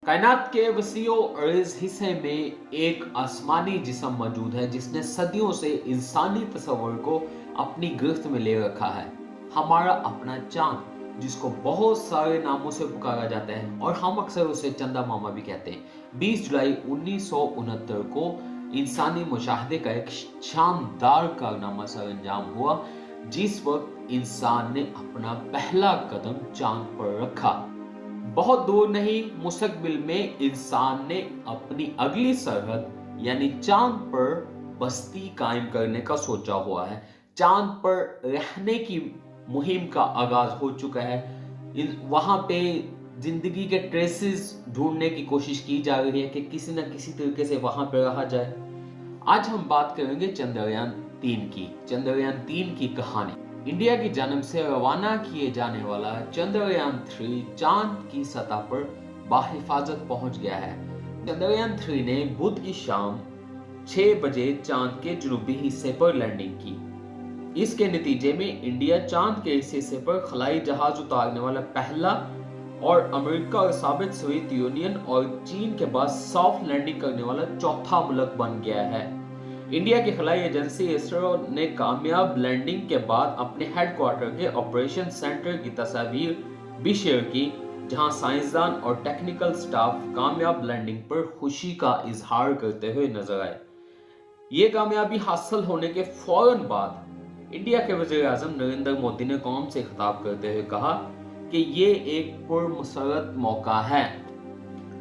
कायनात के वसीओ अर्ज हिस्से में एक आसमानी जिस्म मौजूद है जिसने सदियों से इंसानी तस्वर को अपनी गिरफ्त में ले रखा है। हमारा अपना चांद, जिसको बहुत सारे नामों से पुकारा जाता है और हम अक्सर उसे चंदा मामा भी कहते हैं। 20 जुलाई 1969 को इंसानी मुशाहदे का एक शानदार कारनामा सरअंजाम हुआ, जिस वक्त इंसान ने अपना पहला कदम चांद पर रखा। बहुत दूर नहीं, मुस्तकबिल में इंसान ने अपनी अगली सरहद यानी चांद पर बस्ती कायम करने का सोचा हुआ है। चांद पर रहने की मुहिम का आगाज हो चुका है। वहां पे जिंदगी के ट्रेसेस ढूंढने की कोशिश की जा रही है कि किसी न किसी तरीके से वहां पर रहा जाए। आज हम बात करेंगे चंद्रयान 3 की कहानी। इंडिया की जानिब से रवाना किए जाने वाला चंद्रयान 3 चांद की सतह पर बाहिफाजत पहुंच गया है। चंद्रयान 3 ने बुध की शाम 6 बजे चांद के जनूबी हिस्से पर लैंडिंग की। इसके नतीजे में इंडिया चांद के इस हिस्से पर खलाई जहाज उतारने वाला पहला और अमेरिका और साबित सोवियत यूनियन और चीन के बाद सॉफ्ट लैंडिंग करने वाला चौथा मुल्क बन गया है। इंडिया की खलाई एजेंसी इसरो ने कामयाब लैंडिंग के बाद अपने हेडक्वार्टर के ऑपरेशन सेंटर की तस्वीर भी शेयर की, जहां साइंसदान और टेक्निकल स्टाफ कामयाब लैंडिंग पर खुशी का इजहार करते हुए नजर आए। ये कामयाबी हासिल होने के फौरन बाद इंडिया के वजीर आजम नरेंद्र मोदी ने कौम से खिताब करते हुए कहा कि ये एक पुरमसरत मौका है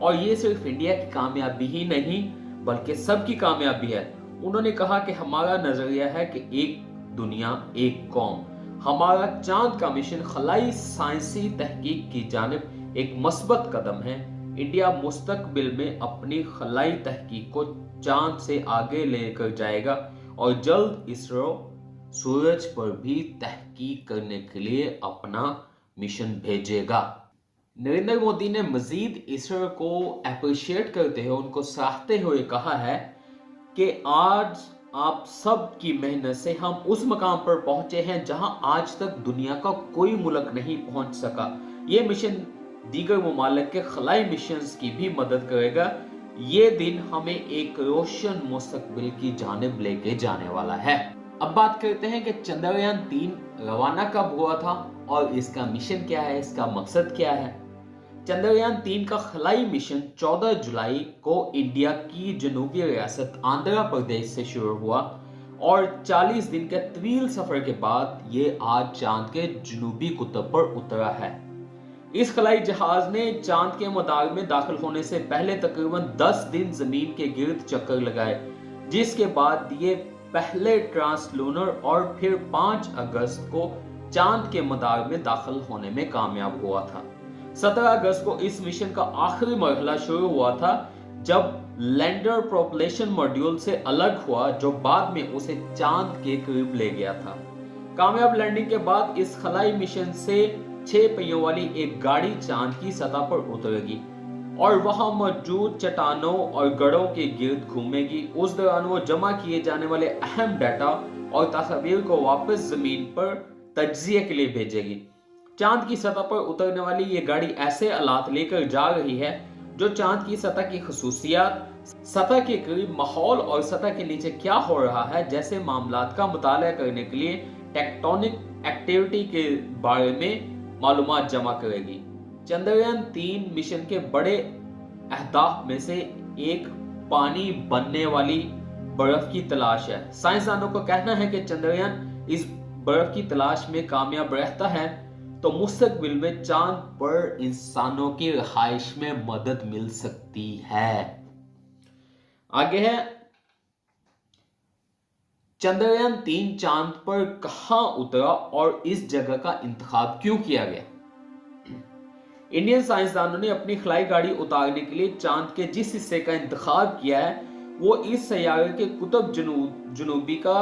और ये सिर्फ इंडिया की कामयाबी ही नहीं बल्कि सबकी कामयाबी है। उन्होंने कहा कि हमारा नजरिया है कि एक दुनिया एक कौम। हमारा चांद का मिशन खलाई साइंसी तहकीक की जानिब एक मस्बत कदम है। इंडिया मुस्तकबिल में अपनी खलाई तहकीक को चांद से आगे लेकर जाएगा और जल्द इसरो सूरज पर भी तहकीक करने के लिए अपना मिशन भेजेगा। नरेंद्र मोदी ने मजीद इसरो को अप्रिशिएट करते हुए उनको सराहते हुए कहा है कि आज आप सब की मेहनत से हम उस मकाम पर पहुंचे हैं जहां आज तक दुनिया का कोई मुल्क नहीं पहुंच सका। ये मिशन दीगर ममालिक के खलाई मिशंस की भी मदद करेगा। ये दिन हमें एक रोशन मुस्तकबिल की जानिब लेके जाने वाला है। अब बात करते हैं कि चंद्रयान 3 रवाना कब हुआ था और इसका मिशन क्या है, इसका मकसद क्या है। चंद्रयान 3 का खलाई मिशन 14 जुलाई को इंडिया की जनूबी रियासत आंध्र प्रदेश से शुरू हुआ और 40 दिन के तवील सफर के बाद ये आज चांद के जनूबी कुतब पर उतरा है। इस खलाई जहाज ने चांद के मदार में दाखिल होने से पहले तकरीबन 10 दिन जमीन के गिर्द चक्कर लगाए, जिसके बाद ये पहले ट्रांसलूनर और फिर 5 अगस्त को चांद के मदार में दाखिल होने में कामयाब हुआ था। 17 अगस्त को इस मिशन का आखिरी मरहला शुरू हुआ था जब लैंडर प्रोपल्शन मॉड्यूल से अलग हुआ, जो बाद में उसे चांद के करीब ले गया था। कामयाब लैंडिंग के बाद इस खलाई मिशन से 6 पहियों वाली एक गाड़ी चांद की सतह पर उतरेगी और वहां मौजूद चट्टानों और गढ़ों के गिर्द घूमेगी। उस दौरान वो जमा किए जाने वाले अहम डाटा और तस्वीर को वापस जमीन पर तज्जिए के लिए भेजेगी। चांद की सतह पर उतरने वाली ये गाड़ी ऐसे आलात लेकर जा रही है जो चांद की सतह की खसूसियात, सतह के करीब माहौल और सतह के नीचे क्या हो रहा है जैसे मामलात का मुताला करने के लिए टेक्टोनिक एक्टिविटी के बारे में मालूमात जमा करेगी। चंद्रयान 3 मिशन के बड़े अहदाफ में से एक पानी बनने वाली बर्फ की तलाश है। साइंसदानों का कहना है कि चंद्रयान इस बर्फ की तलाश में कामयाब रहता है तो मुस्तकबिल में चांद पर इंसानों की रहाइश में मदद मिल सकती है। आगे है चंद्रयान 3 चांद पर कहां उतरा और इस जगह का इंतखाब क्यों किया गया। इंडियन साइंसदानों ने अपनी खलाई गाड़ी उतारने के लिए चांद के जिस हिस्से का इंतखाब किया है वो इस सैयारे के कुतुब जनूबी का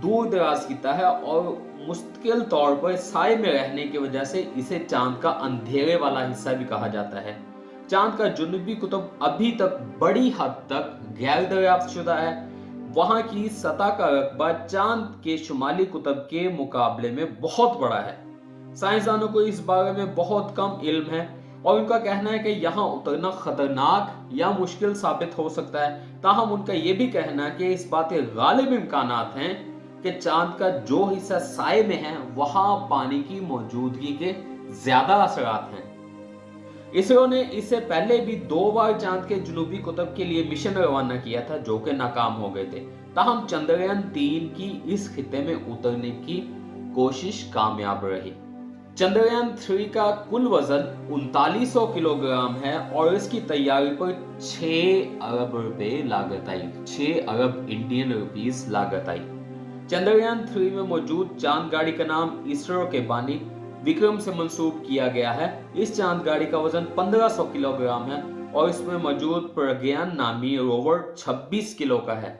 दूर दराज किया है और मुस्तकिल तौर पर साए में रहने की वजह से इसे चांद का अंधेरे वाला हिस्सा भी कहा जाता है। चांद का जनूबी कुतुब अभी तक बड़ी हद तक गैर दरियाफ्त शुदा है। वहां की सतह का रकबा चांद के शुमाली कुतुब के मुकाबले में बहुत बड़ा है। साइंसदानों को इस बारे में बहुत कम इल्म है। और उनका कहना है कि यहाँ उतरना खतरनाक या मुश्किल साबित हो सकता है। ताहम उनका यह भी कहना है कि इस बात के गालिब इम्कानात हैं कि चांद का जो हिस्सा साए में है वहां पानी की मौजूदगी के ज्यादा असरात हैं। इसरो ने इससे पहले भी 2 बार चांद के जनूबी कुतब के लिए मिशन रवाना किया था जो कि नाकाम हो गए थे। ताहम चंद्रयान 3 की इस खिते में उतरने की कोशिश कामयाब रही। चंद्रयान 3 का कुल वजन 3900 किलोग्राम है और इसकी तैयारी पर 6 अरब रुपए लागत आई, 6 अरब इंडियन रुपीस लागत आई। चंद्रयान 3 में मौजूद चांद गाड़ी का नाम इसरो के बानी विक्रम से मंसूब किया गया है। इस चांद गाड़ी का वजन 1500 किलोग्राम है और इसमें मौजूद प्रज्ञान नामी रोवर 26 किलो का है।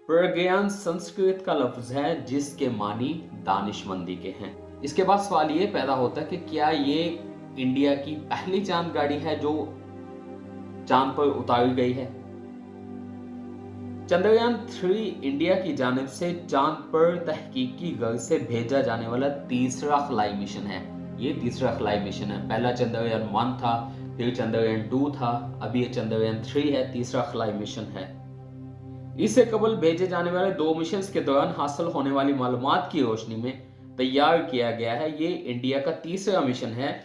प्रज्ञान संस्कृत का लफ्ज है जिसके मानी दानिशमंदी के हैं। इसके बाद सवाल ये पैदा होता है कि क्या ये इंडिया की पहली चांद गाड़ी है जो चांद पर उतारी गई है। चंद्रयान 3 इंडिया की जानिब से चांद पर तहकीकी गर्ज से भेजा जाने वाला तीसरा खलाई मिशन है। ये तीसरा खलाई मिशन है। पहला चंद्रयान 1 था, फिर चंद्रयान 2 था, अभी ये चंद्रयान 3 है, तीसरा खलाई मिशन है। इससे कबल भेजे जाने वाले 2 मिशन के दौरान हासिल होने वाली मालूमात की रोशनी में तैयार किया गया है। ये इंडिया का तीसरा मिशन है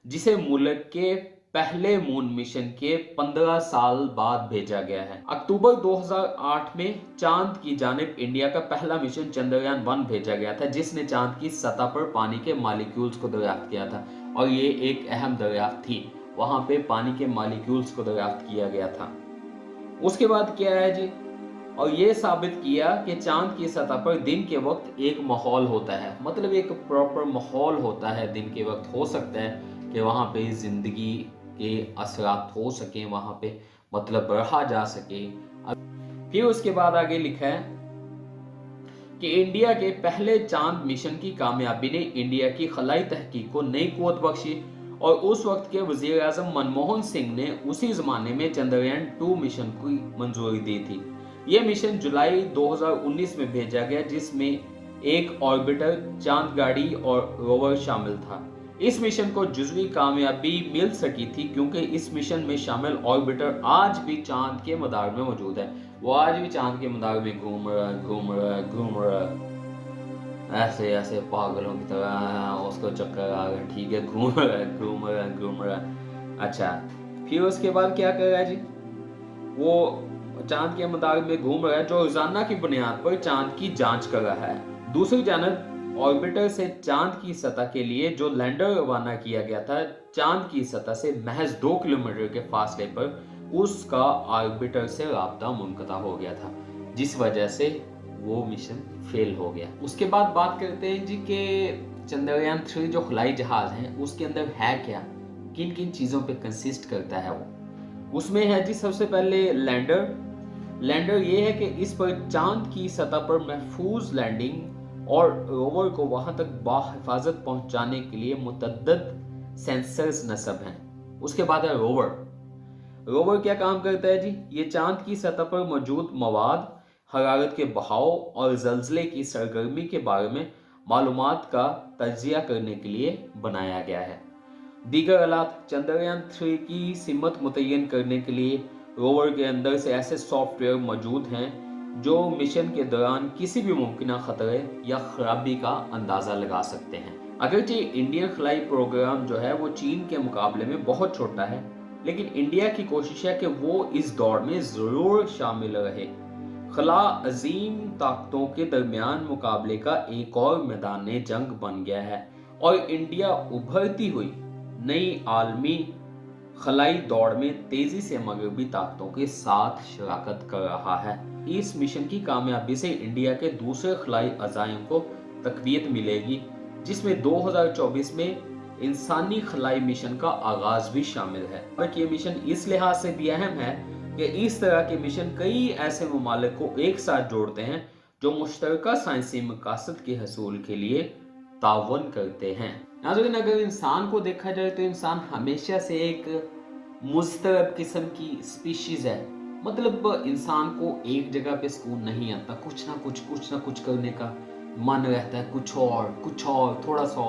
जिसे मुल्क के पहले मून मिशन के 15 साल बाद भेजा गया है। अक्टूबर 2008 में चांद की जानिब इंडिया का पहला मिशन चंद्रयान 1 भेजा गया था जिसने चांद की सतह पर पानी के मॉलिक्यूल्स को दरियाफ्त किया था और ये एक अहम दरियाफ्त थी। वहां पे पानी के मॉलिक्यूल्स को दरियाफ्त किया गया था। उसके बाद क्या है जी, और ये साबित किया कि चांद की सतह पर दिन के वक्त एक माहौल होता है, मतलब एक प्रॉपर माहौल होता है दिन के वक्त। हो सकता है कि वहां पे जिंदगी के असरात हो सके, वहां पे मतलब रहा जा सके। फिर उसके बाद आगे लिखा है कि इंडिया के पहले चांद मिशन की कामयाबी ने इंडिया की खलाई तहकीक को नई कुव्वत बख्शी और उस वक्त के वजीर आजम मनमोहन सिंह ने उसी जमाने में चंद्रयान 2 मिशन की मंजूरी दी थी। यह मिशन जुलाई 2019 में भेजा गया जिसमें एक ऑर्बिटर, चांद गाड़ी और रोवर शामिल था। इस मिशन को जुज़वी कामयाबी मिल सकी थी क्योंकि इस मिशन में शामिल ऑर्बिटर आज भी चांद के मदार में मौजूद है। वो आज भी चांद के मदार में घूम रहा ऐसे ऐसे पागलों की तरह, उसको चक्कर आ गया, ठीक है, घूम रहा। अच्छा, फिर उसके बाद क्या कर रहा है जी, वो चांद के मदार में घूम रहा है जो रोजाना की बुनियाद पर चांद की जांच कर रहा है। दूसरी जानब ऑर्बिटर से चांद की सतह के लिए जो लैंडर रवाना किया गया था, चांद की सतह से महज 2 किलोमीटर के फासले पर उसका ऑर्बिटर से राब्ता मुनक़ता हो गया था जिस वजह से वो मिशन फेल हो गया। उसके बाद बात करते हैं जी कि चंद्रयान 3 जो खलाई जहाज है उसके अंदर है क्या, किन किन चीज़ों पे कंसिस्ट करता है वो। उसमें है जी सबसे पहले लैंडर ये है कि इस पर चांद की सतह पर महफूज लैंडिंग और रोवर को वहां तक बाहिफाजत पहुंचाने के लिए मुतअद्दिद सेंसर्स नस्ब हैं। उसके बाद है रोवर क्या काम करता है जी, ये चांद की सतह पर मौजूद मवाद, हरारत के बहाव और जल्जले की सरगर्मी के बारे में मालूमात का तजिया करने के लिए बनाया गया है। दीगर आलात चंद्रयान 3 की सिमत मुतय्यन करने के लिए रोवर के अंदर से ऐसे सॉफ्टवेयर मौजूद हैं जो मिशन के दौरान किसी भी मुमकिन खतरे या खराबी का अंदाजा लगा सकते हैं। अगरचे इंडियन खलाई प्रोग्राम जो है वो चीन के मुकाबले में बहुत छोटा है, लेकिन इंडिया की कोशिश है कि वो इस दौड़ में जरूर शामिल रहे। खला अजीम ताकतों के दरमियान मुकाबले का एक और मैदान जंग बन गया है और इंडिया उभरती हुई नई आलमी खलाई दौड़ में तेजी से मगरबी ताकतों के साथ शराकत कर रहा है। इस मिशन की कामयाबी से इंडिया के दूसरे खलाई अज़ाइम को तकवीत मिलेगी जिसमें 2024 में इंसानी खलाई मिशन का आगाज भी शामिल है। और ये मिशन इस लिहाज से भी अहम है कि इस तरह के मिशन कई ऐसे ममालिक को एक साथ जोड़ते हैं जो मुश्तरका साइंसी मकासद के हसूल के लिए तावन करते हैं। नाज़रीन, अगर इंसान को देखा जाए तो इंसान हमेशा से एक मुस्तरब किस्म की स्पीशीज है। मतलब इंसान को एक जगह पे सुकून नहीं आता, कुछ ना कुछ करने का मन रहता है, कुछ और, थोड़ा सा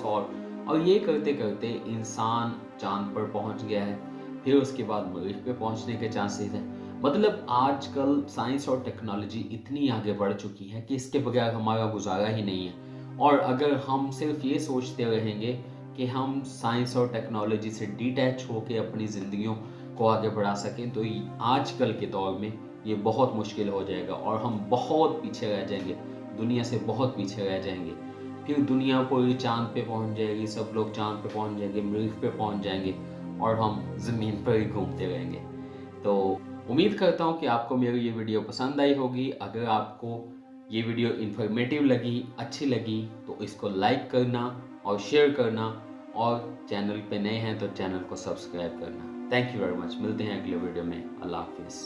और। और ये करते करते इंसान चांद पर पहुंच गया है, फिर उसके बाद मरीख पे पहुंचने के चांसेस है। मतलब आजकल साइंस और टेक्नोलॉजी इतनी आगे बढ़ चुकी है कि इसके बगैर हमारा गुजारा ही नहीं है। और अगर हम सिर्फ ये सोचते रहेंगे कि हम साइंस और टेक्नोलॉजी से डिटैच होकर अपनी ज़िंदगियों को आगे बढ़ा सकें, तो आजकल के दौर में ये बहुत मुश्किल हो जाएगा और हम बहुत पीछे रह जाएंगे, दुनिया से बहुत पीछे रह जाएंगे। फिर दुनिया पूरी चांद पे पहुंच जाएगी, सब लोग चांद पे पहुंच जाएंगे, मरीख पे पहुंच जाएंगे और हम ज़मीन पर ही घूमते रहेंगे। तो उम्मीद करता हूँ कि आपको मेरी ये वीडियो पसंद आई होगी। अगर आपको ये वीडियो इन्फॉर्मेटिव लगी, अच्छी लगी, तो इसको लाइक करना और शेयर करना, और चैनल पे नए हैं तो चैनल को सब्सक्राइब करना। Thank you very much. मिलते हैं अगले वीडियो में। अल्लाह हाफिज़।